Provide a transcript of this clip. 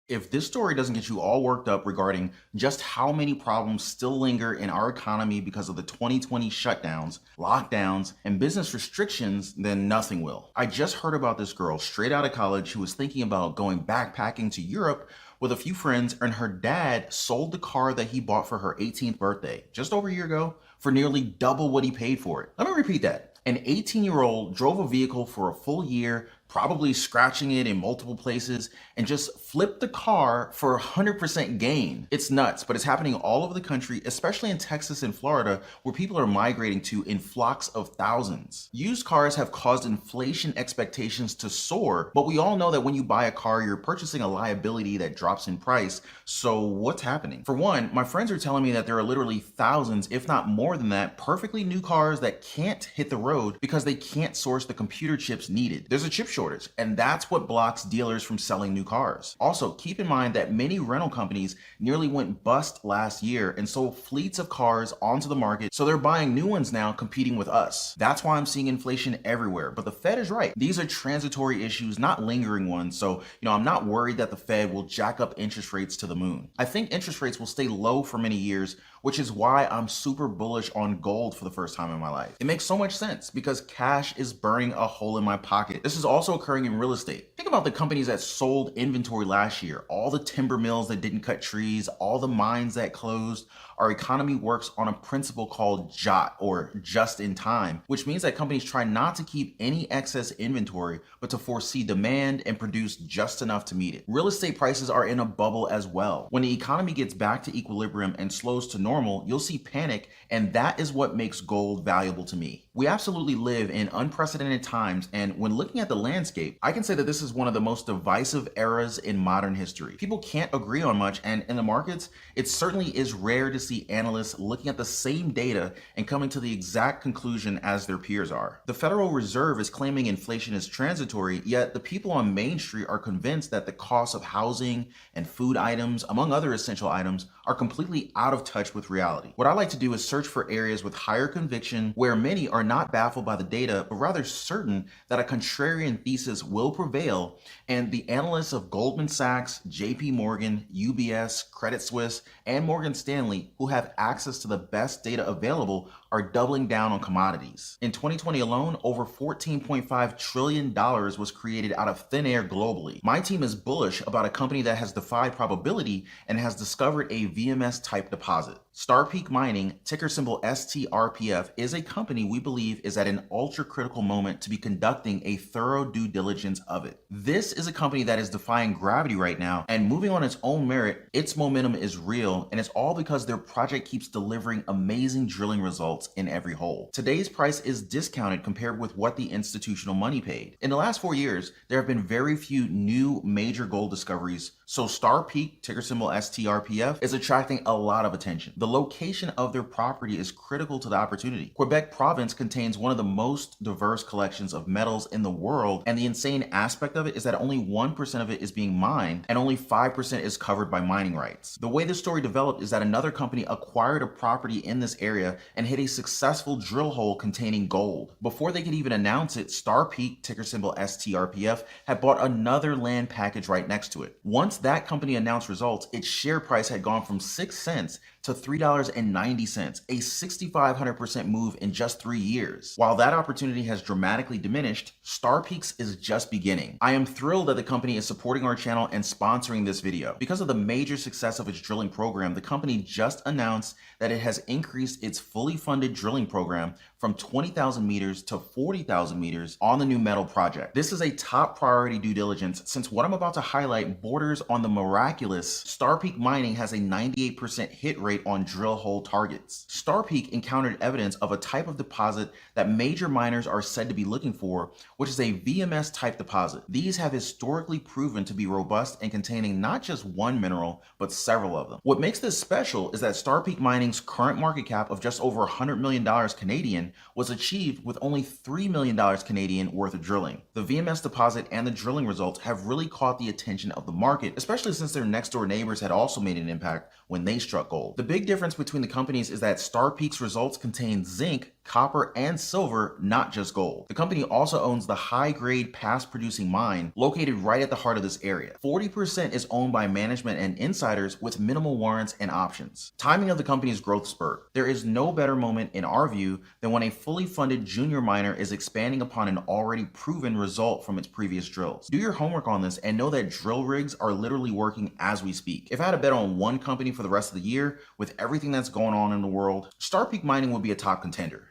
If this story doesn't get you all worked up regarding just how many problems still linger in our economy because of the 2020 shutdowns, lockdowns, and business restrictions, then nothing will. I just heard about this girl straight out of college who was thinking about going backpacking to Europe with a few friends, and her dad sold the car that he bought for her 18th birthday just over a year ago for nearly double what he paid for it. Let me repeat that. An 18-year-old drove a vehicle for a full year, probably scratching it in multiple places, and just flipped the car for 100% gain. It's nuts, but it's happening all over the country, especially in Texas and Florida, where people are migrating to in flocks of thousands. Used cars have caused inflation expectations to soar, but we all know that when you buy a car, you're purchasing a liability that drops in price. So what's happening? For one, my friends are telling me that there are literally thousands, if not more than that, perfectly new cars that can't hit the road because they can't source the computer chips needed. There's a chip shortage, and that's what blocks dealers from selling new cars. Also, keep in mind that many rental companies nearly went bust last year and sold fleets of cars onto the market, so they're buying new ones now competing with us. That's why I'm seeing inflation everywhere, but the Fed is right. These are transitory issues, not lingering ones, so I'm not worried that the Fed will jack up interest rates to the moon. I think interest rates will stay low for many years, which is why I'm super bullish on gold for the first time in my life. It makes so much sense because cash is burning a hole in my pocket. This is also occurring in real estate. Think about the companies that sold inventory last year, all the timber mills that didn't cut trees, all the mines that closed. Our economy works on a principle called JOT, or just in time, which means that companies try not to keep any excess inventory, but to foresee demand and produce just enough to meet it. Real estate prices are in a bubble as well. When the economy gets back to equilibrium and slows to normal, you'll see panic, and that is what makes gold valuable to me. We absolutely live in unprecedented times, and when looking at the landscape, I can say that this is one of the most divisive eras in modern history. People can't agree on much, and in the markets, it certainly is rare to see analysts looking at the same data and coming to the exact conclusion as their peers are. The Federal Reserve is claiming inflation is transitory, yet the people on Main Street are convinced that the cost of housing and food items, among other essential items, are completely out of touch with reality. What I like to do is search for areas with higher conviction where many are not baffled by the data, but rather certain that a contrarian thesis will prevail, and the analysts of Goldman Sachs, JP Morgan, UBS, Credit Suisse, and Morgan Stanley, who have access to the best data available, are doubling down on commodities. In 2020 alone, over $14.5 trillion was created out of thin air globally. My team is bullish about a company that has defied probability and has discovered a VMS type deposit. Star Peak Mining, ticker symbol STRPF, is a company we believe is at an ultra-critical moment to be conducting a thorough due diligence of it. This is a company that is defying gravity right now and moving on its own merit. Its momentum is real, and it's all because their project keeps delivering amazing drilling results in every hole. Today's price is discounted compared with what the institutional money paid. In the last 4 years, there have been very few new major gold discoveries, so Star Peak, ticker symbol STRPF, is attracting a lot of attention. The location of their property is critical to the opportunity. Quebec province contains one of the most diverse collections of metals in the world, and the insane aspect of it is that only 1% of it is being mined, and only 5% is covered by mining rights. The way this story developed is that another company acquired a property in this area and hit a successful drill hole containing gold. Before they could even announce it, Star Peak, ticker symbol STRPF, had bought another land package right next to it. Once that company announced results, its share price had gone from 6 cents to $3.90, a 6,500% move in just 3 years. While that opportunity has dramatically diminished, Star Peaks is just beginning. I am thrilled that the company is supporting our channel and sponsoring this video. Because of the major success of its drilling program, the company just announced that it has increased its fully funded drilling program from 20,000 meters to 40,000 meters on the new metal project. This is a top priority due diligence since what I'm about to highlight borders on the miraculous. Star Peak Mining has a 98% hit rate on drill hole targets. Star Peak encountered evidence of a type of deposit that major miners are said to be looking for, which is a VMS type deposit. These have historically proven to be robust and containing not just one mineral, but several of them. What makes this special is that Star Peak Mining's current market cap of just over $100 million Canadian was achieved with only $3 million Canadian worth of drilling. The VMS deposit and the drilling results have really caught the attention of the market, especially since their next door neighbors had also made an impact when they struck gold. The big difference between the companies is that Star Peak's results contain zinc copper, and silver, not just gold. The company also owns the high-grade past-producing mine located right at the heart of this area. 40% is owned by management and insiders with minimal warrants and options. Timing of the company's growth spurt. There is no better moment in our view than when a fully funded junior miner is expanding upon an already proven result from its previous drills. Do your homework on this and know that drill rigs are literally working as we speak. If I had to bet on one company for the rest of the year, with everything that's going on in the world, Star Peak Mining would be a top contender.